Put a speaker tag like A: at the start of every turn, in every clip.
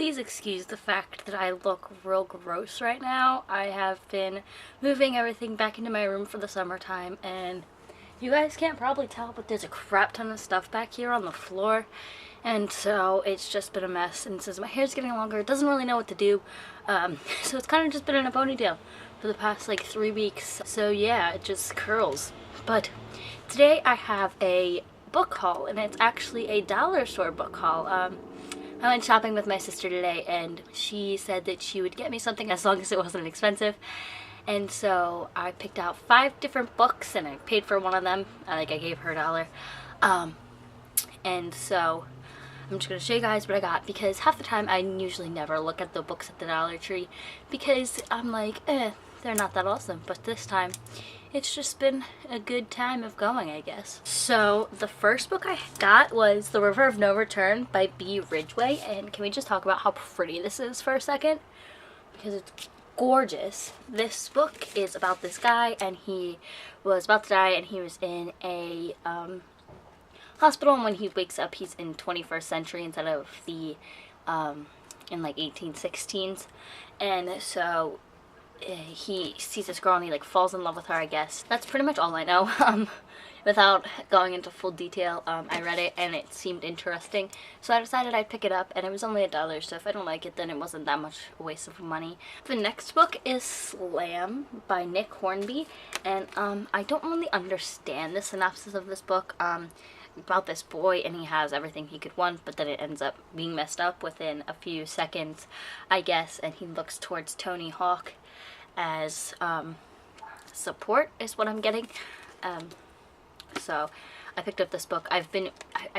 A: Please excuse the fact that I look real gross right now. I have been moving everything back into my room for the summertime, and you guys can't probably tell, but there's a crap ton of stuff back here on the floor, and so it's just been a mess. And since my hair's getting longer, it doesn't really know what to do, so it's kind of just been in a ponytail for the past like 3 weeks. So yeah, it just curls. But today I have a book haul, and it's actually a dollar store book haul. I went shopping with my sister today, and she said that she would get me something as long as it wasn't expensive. And so I picked out 5 different books, and I paid for one of them. I gave her $1. And so I'm just going to show you guys what I got, because half the time I usually never look at the books at the Dollar Tree because I'm like, they're not that awesome. But this time, it's just been a good time of going, I guess. So the first book I got was The River of No Return by B. Ridgway. And can we just talk about how pretty this is for a second? Because it's gorgeous. This book is about this guy, and he was about to die, and he was in a hospital, and when he wakes up he's in 21st century instead of the in like 1816s. And so he sees this girl and he falls in love with her, I guess. That's pretty much all I know. Without going into full detail, I read it and it seemed interesting, so I decided I'd pick it up, and it was only $1, so if I don't like it, then it wasn't that much a waste of money. The next book is Slam by Nick Hornby, and I don't really understand the synopsis of this book. About this boy, and he has everything he could want, but then it ends up being messed up within a few seconds, I guess, and he looks towards Tony Hawk as support is what I'm getting. So I picked up this book. I've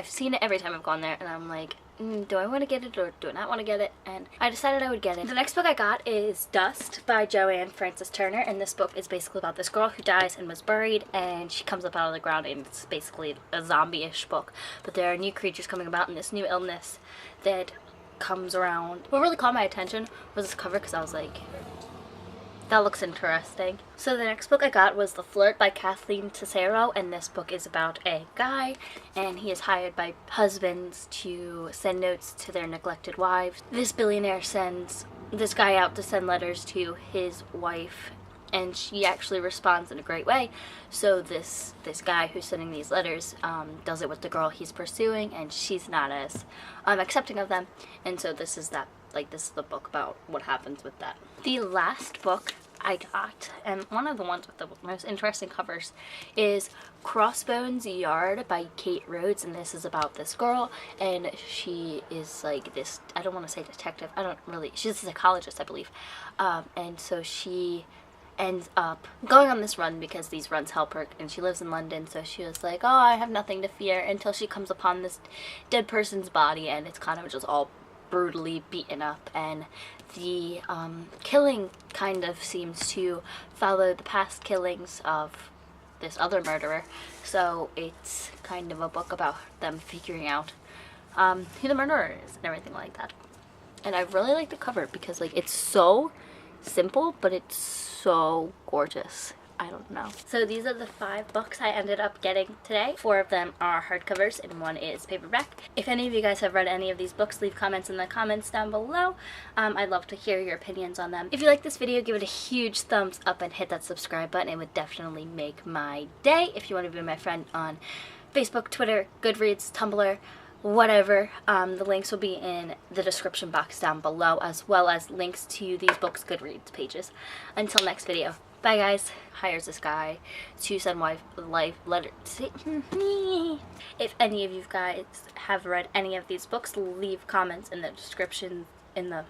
A: seen it every time I've gone there, and I'm like, do I want to get it or do I not want to get it? And I decided I would get it. The next book I got is Dust by Joanne Frances Turner, and this book is basically about this girl who dies and was buried, and she comes up out of the ground, and it's basically a zombie-ish book. But there are new creatures coming about, and this new illness that comes around. What really caught my attention was this cover, because I was like, that looks interesting. So the next book I got was The Flirt by Kathleen Cicero, and this book is about a guy, and he is hired by husbands to send notes to their neglected wives. This billionaire sends this guy out to send letters to his wife, and she actually responds in a great way. So this guy who's sending these letters does it with the girl he's pursuing, and she's not as accepting of them. And so this is the book about what happens with that. The last book I got, and one of the ones with the most interesting covers, is Crossbones Yard by Kate Rhodes, and this is about this girl, and she is like this, I don't want to say detective, she's a psychologist, I believe, and so she ends up going on this run because these runs help her, and she lives in London, so she was like, oh, I have nothing to fear, until she comes upon this dead person's body, and it's kind of just all brutally beaten up, and the killing kind of seems to follow the past killings of this other murderer, so it's kind of a book about them figuring out who the murderer is and everything like that. And I really like the cover because it's so simple, but it's so gorgeous. I don't know. So these are the 5 books I ended up getting today. 4 of them are hardcovers and 1 is paperback. If any of you guys have read any of these books, leave comments in the comments down below. I'd love to hear your opinions on them. If you like this video, give it a huge thumbs up and hit that subscribe button. It would definitely make my day. If you want to be my friend on Facebook, Twitter, Goodreads, Tumblr, whatever, the links will be in the description box down below, as well as links to these books' Goodreads pages. Until next video. Bye guys. Hires this guy to send life letter. If any of you guys have read any of these books, leave comments in the description, in the